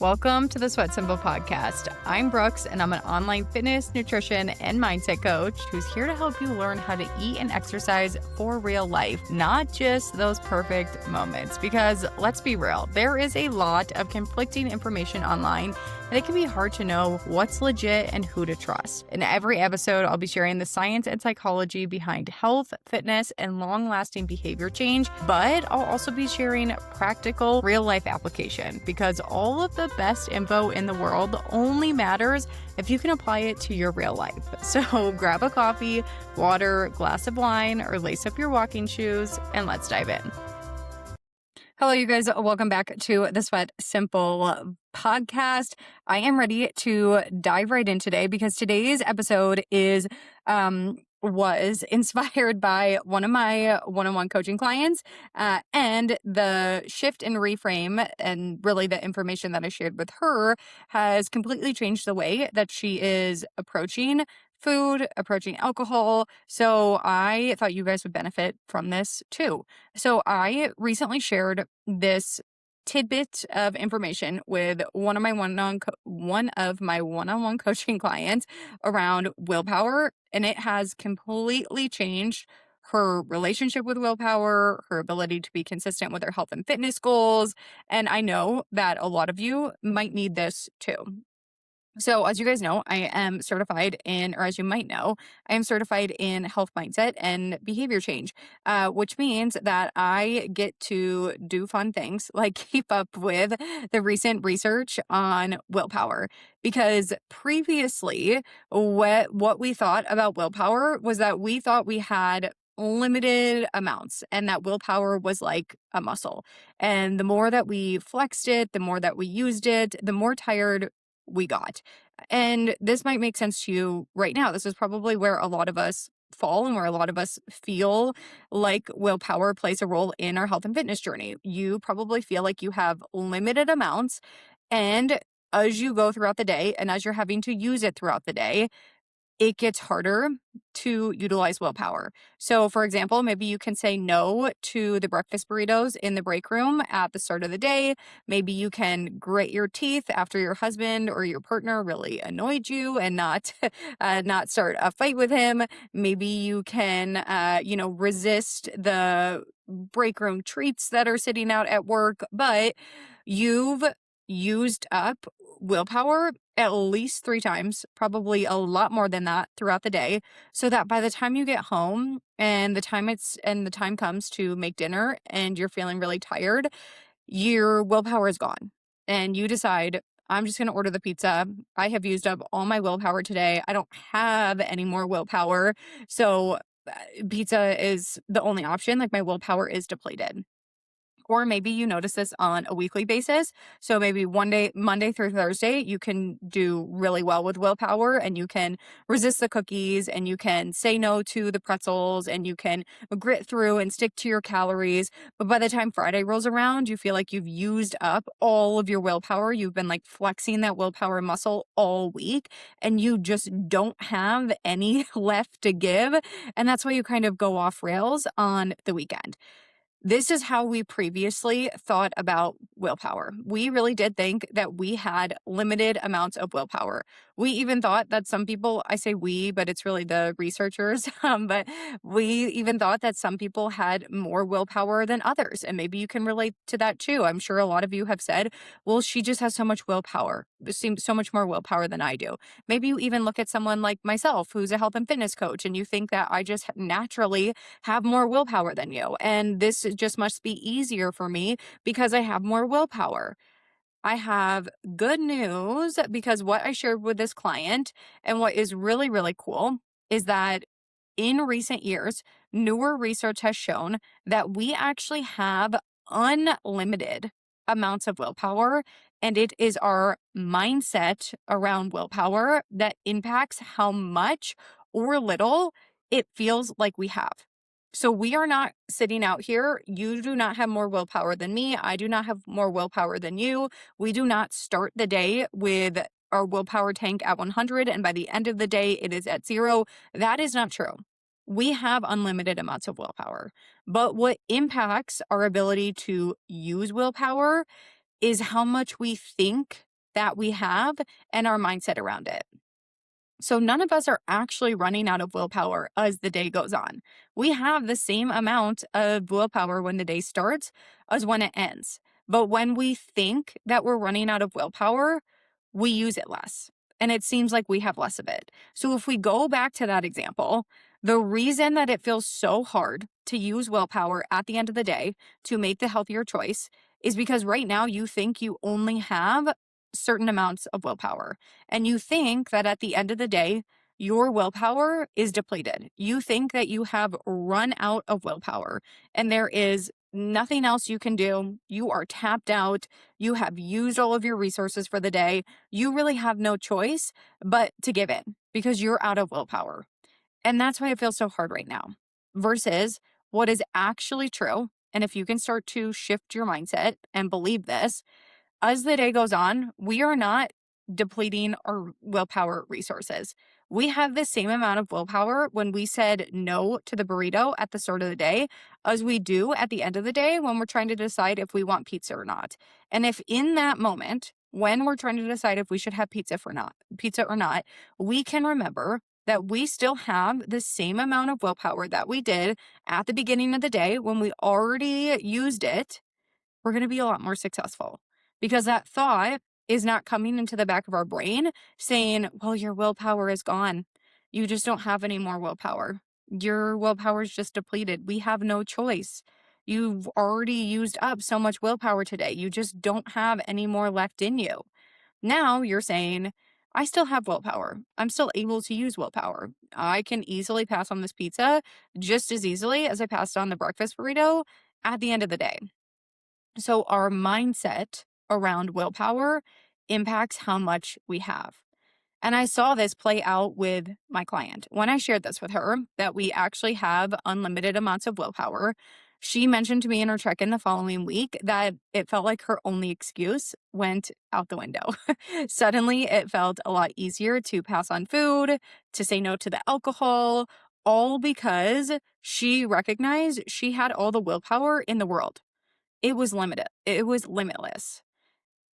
Welcome to the SweatSimple Podcast. I'm Brooks, and I'm an online fitness, nutrition, and mindset coach who's here to help you learn how to eat and exercise for real life, not just those perfect moments. Because let's be real, there is a lot of conflicting information online, and it can be hard to know what's legit and who to trust. In every episode, I'll be sharing the science and psychology behind health, fitness, and long-lasting behavior change, but I'll also be sharing practical, real-life application because all of the best info in the world only matters if you can apply it to your real life. So grab a coffee, water, glass of wine, or lace up your walking shoes, and let's dive in. Hello, you guys. Welcome back to the SweatSimple Podcast. I am ready to dive right in today because today's episode was inspired by one of my one-on-one coaching clients, and the shift and reframe and really the information that I shared with her has completely changed the way that she is approaching food, approaching alcohol. So I thought you guys would benefit from this too. So I recently shared this tidbit of information with one of my one-on-one coaching clients around willpower, and it has completely changed her relationship with willpower, her ability to be consistent with her health and fitness goals. And I know that a lot of you might need this too. So as you guys know, I am certified in, or as you might know, I am certified in health mindset and behavior change, which means that I get to do fun things like keep up with the recent research on willpower. Because previously, what we thought about willpower was that we thought we had limited amounts and that willpower was like a muscle. And the more that we flexed it, the more that we used it, the more tired we got. And this might make sense to you right now. This is probably where a lot of us fall and where a lot of us feel like willpower plays a role in our health and fitness journey. You probably feel like you have limited amounts, and as you go throughout the day and as you're having to use it throughout the day, it gets harder to utilize willpower. So, for example, maybe you can say no to the breakfast burritos in the break room at the start of the day. Maybe you can grit your teeth after your husband or your partner really annoyed you and not start a fight with him. Maybe you can, resist the break room treats that are sitting out at work, but you've used up willpower at least 3 times, probably a lot more than that throughout the day, so that by the time you get home and the time comes to make dinner and you're feeling really tired, your willpower is gone. And you decide, I'm just going to order the pizza. I have used up all my willpower today. I don't have any more willpower. So pizza is the only option. Like my willpower is depleted. Or maybe you notice this on a weekly basis. So maybe one day, Monday through Thursday, you can do really well with willpower and you can resist the cookies and you can say no to the pretzels and you can grit through and stick to your calories. But by the time Friday rolls around, you feel like you've used up all of your willpower. You've been like flexing that willpower muscle all week and you just don't have any left to give. And that's why you kind of go off rails on the weekend. This is how we previously thought about willpower. We really did think that we had limited amounts of willpower. We even thought that some people, I say we, but it's really the researchers, but we even thought that some people had more willpower than others. And maybe you can relate to that too. I'm sure a lot of you have said, well, she just has so much willpower. It seems so much more willpower than I do. Maybe you even look at someone like myself, who's a health and fitness coach, and you think that I just naturally have more willpower than you. And this just must be easier for me because I have more willpower. I have good news because what I shared with this client and what is really, really cool is that in recent years, newer research has shown that we actually have unlimited amounts of willpower, and it is our mindset around willpower that impacts how much or little it feels like we have. So we are not sitting out here. You do not have more willpower than me. I do not have more willpower than you. We do not start the day with our willpower tank at 100 and by the end of the day it is at 0. That is not true. We have unlimited amounts of willpower. But what impacts our ability to use willpower is how much we think that we have and our mindset around it. So none of us are actually running out of willpower as the day goes on. We have the same amount of willpower when the day starts as when it ends. But when we think that we're running out of willpower, we use it less. And it seems like we have less of it. So if we go back to that example, the reason that it feels so hard to use willpower at the end of the day to make the healthier choice is because right now you think you only have certain amounts of willpower. And you think that at the end of the day, your willpower is depleted. You think that you have run out of willpower and there is nothing else you can do. You are tapped out. You have used all of your resources for the day. You really have no choice but to give in because you're out of willpower. And that's why it feels so hard right now. Versus what is actually true. And if you can start to shift your mindset and believe this, as the day goes on, we are not depleting our willpower resources. We have the same amount of willpower when we said no to the burrito at the start of the day as we do at the end of the day when we're trying to decide if we want pizza or not. And if in that moment, when we're trying to decide if we should have pizza or not, we can remember that we still have the same amount of willpower that we did at the beginning of the day when we already used it, we're going to be a lot more successful because that thought is not coming into the back of our brain saying, well, your willpower is gone. You just don't have any more willpower. Your willpower is just depleted. We have no choice. You've already used up so much willpower today. You just don't have any more left in you. Now you're saying, I still have willpower. I'm still able to use willpower. I can easily pass on this pizza just as easily as I passed on the breakfast burrito at the end of the day. So our mindset around willpower impacts how much we have. And I saw this play out with my client. When I shared this with her, that we actually have unlimited amounts of willpower, she mentioned to me in her check in the following week that it felt like her only excuse went out the window. Suddenly, it felt a lot easier to pass on food, to say no to the alcohol, all because she recognized she had all the willpower in the world. It was limited. It was limitless.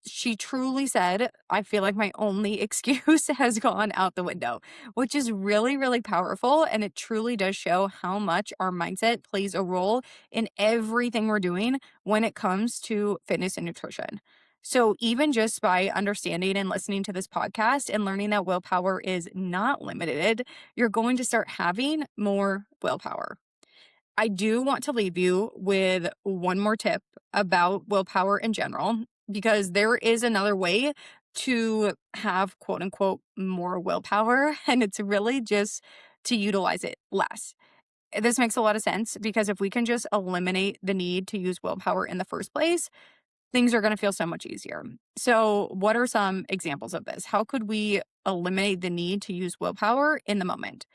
She truly said, I feel like my only excuse has gone out the window, which is really, really powerful. And it truly does show how much our mindset plays a role in everything we're doing when it comes to fitness and nutrition. So, even just by understanding and listening to this podcast and learning that willpower is not limited, you're going to start having more willpower. I do want to leave you with one more tip about willpower in general, because there is another way to have quote unquote more willpower, and it's really just to utilize it less. This makes a lot of sense because if we can just eliminate the need to use willpower in the first place, things are going to feel so much easier. So, what are some examples of this? How could we eliminate the need to use willpower in the moment?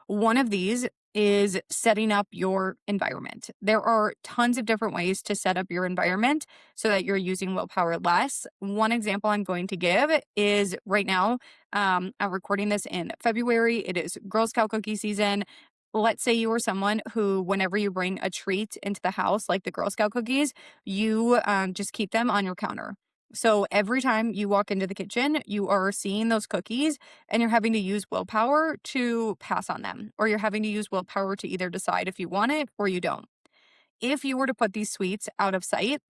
One of these is setting up your environment. There are tons of different ways to set up your environment so that you're using willpower less. One example I'm going to give is right now, I'm recording this in February. It is Girl Scout cookie season. Let's say you are someone who, whenever you bring a treat into the house, like the Girl Scout cookies, you just keep them on your counter. So every time you walk into the kitchen, you are seeing those cookies and you're having to use willpower to pass on them, or you're having to use willpower to either decide if you want it or you don't. If you were to put these sweets out of sight,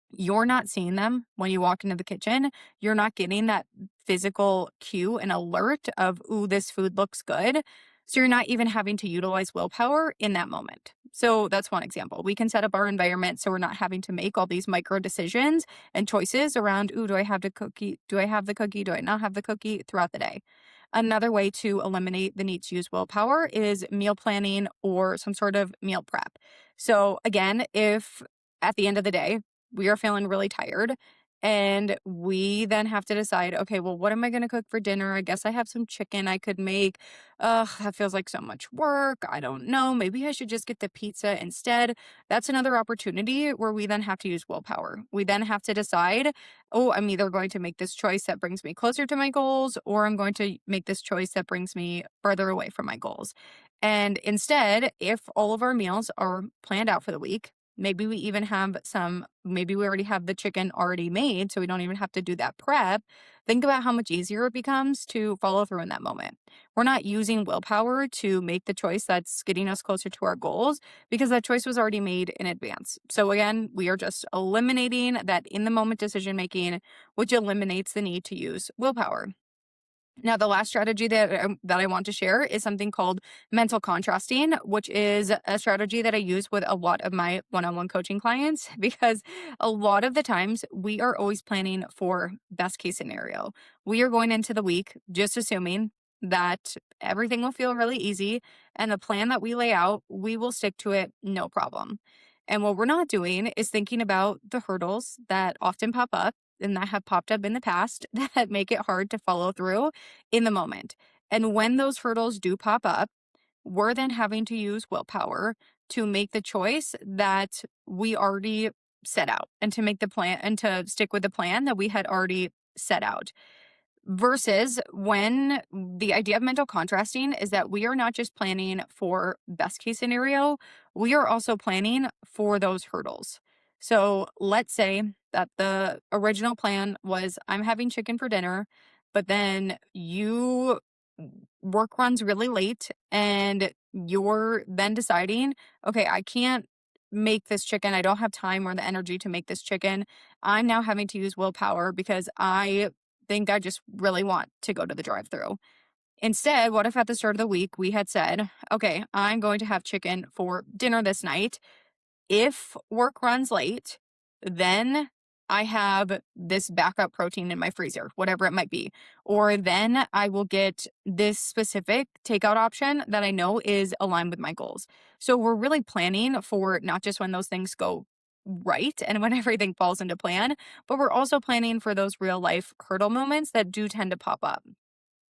you're not seeing them when you walk into the kitchen. You're not getting that physical cue and alert of, ooh, this food looks good. So you're not even having to utilize willpower in that moment. So that's one example. We can set up our environment so we're not having to make all these micro decisions and choices around, ooh, do I have the cookie? Do I have the cookie? Do I not have the cookie throughout the day? Another way to eliminate the need to use willpower is meal planning or some sort of meal prep. So again, if at the end of the day, we are feeling really tired and we then have to decide, okay, well, what am I going to cook for dinner? I guess I have some chicken I could make. Ugh, that feels like so much work. I don't know. Maybe I should just get the pizza instead. That's another opportunity where we then have to use willpower. We then have to decide, oh, I'm either going to make this choice that brings me closer to my goals, or I'm going to make this choice that brings me further away from my goals. And instead, if all of our meals are planned out for the week, Maybe we even have maybe we already have the chicken already made, so we don't even have to do that prep. Think about how much easier it becomes to follow through in that moment. We're not using willpower to make the choice that's getting us closer to our goals because that choice was already made in advance. So again, we are just eliminating that in the moment decision making, which eliminates the need to use willpower. Now, the last strategy that I want to share is something called mental contrasting, which is a strategy that I use with a lot of my one-on-one coaching clients because a lot of the times we are always planning for best case scenario. We are going into the week just assuming that everything will feel really easy and the plan that we lay out, we will stick to it no problem. And what we're not doing is thinking about the hurdles that often pop up and that have popped up in the past that make it hard to follow through in the moment. And when those hurdles do pop up, we're then having to use willpower to make the choice that we already set out and to make the plan and to stick with the plan that we had already set out. Versus when the idea of mental contrasting is that we are not just planning for best case scenario, we are also planning for those hurdles. So let's say that the original plan was I'm having chicken for dinner, but then you work runs really late and you're then deciding, okay, I can't make this chicken. I don't have time or the energy to make this chicken. I'm now having to use willpower because I think I just really want to go to the drive through. Instead, what if at the start of the week we had said, okay, I'm going to have chicken for dinner this night. If work runs late, then I have this backup protein in my freezer, whatever it might be. Or then I will get this specific takeout option that I know is aligned with my goals. So we're really planning for not just when those things go right and when everything falls into plan, but we're also planning for those real life hurdle moments that do tend to pop up.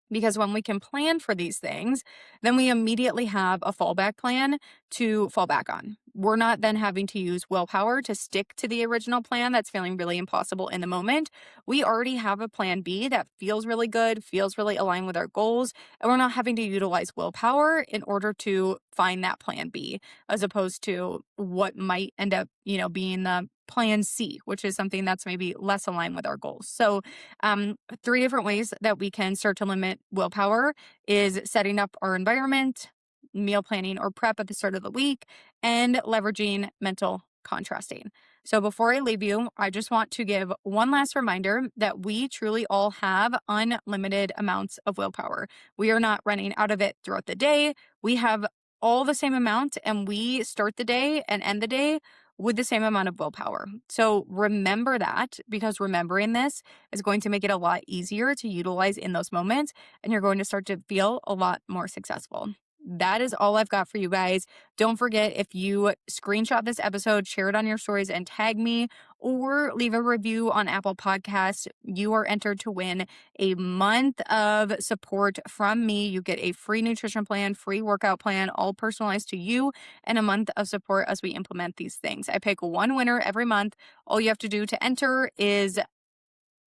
Because when we can plan for these things, then we immediately have a fallback plan to fall back on. We're not then having to use willpower to stick to the original plan that's feeling really impossible in the moment. We already have a plan B that feels really good, feels really aligned with our goals, and we're not having to utilize willpower in order to find that plan B, as opposed to what might end up, being the plan C, which is something that's maybe less aligned with our goals. So, 3 different ways that we can start to limit willpower is setting up our environment, meal planning or prep at the start of the week, and leveraging mental contrasting. So before I leave you, I just want to give one last reminder that we truly all have unlimited amounts of willpower. We are not running out of it throughout the day. We have all the same amount and we start the day and end the day with the same amount of willpower. So remember that because remembering this is going to make it a lot easier to utilize in those moments and you're going to start to feel a lot more successful. That is all I've got for you guys. Don't forget if you screenshot this episode, share it on your stories and tag me or leave a review on Apple Podcasts, you are entered to win a month of support from me. You get a free nutrition plan, free workout plan, all personalized to you, and a month of support as we implement these things. I pick one winner every month. All you have to do to enter is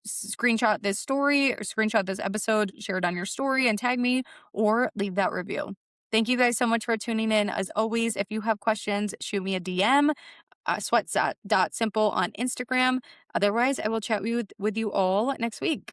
screenshot this story or screenshot this episode, share it on your story and tag me or leave that review. Thank you guys so much for tuning in. As always, if you have questions, shoot me a DM, sweat.simple on Instagram. Otherwise, I will chat with you all next week.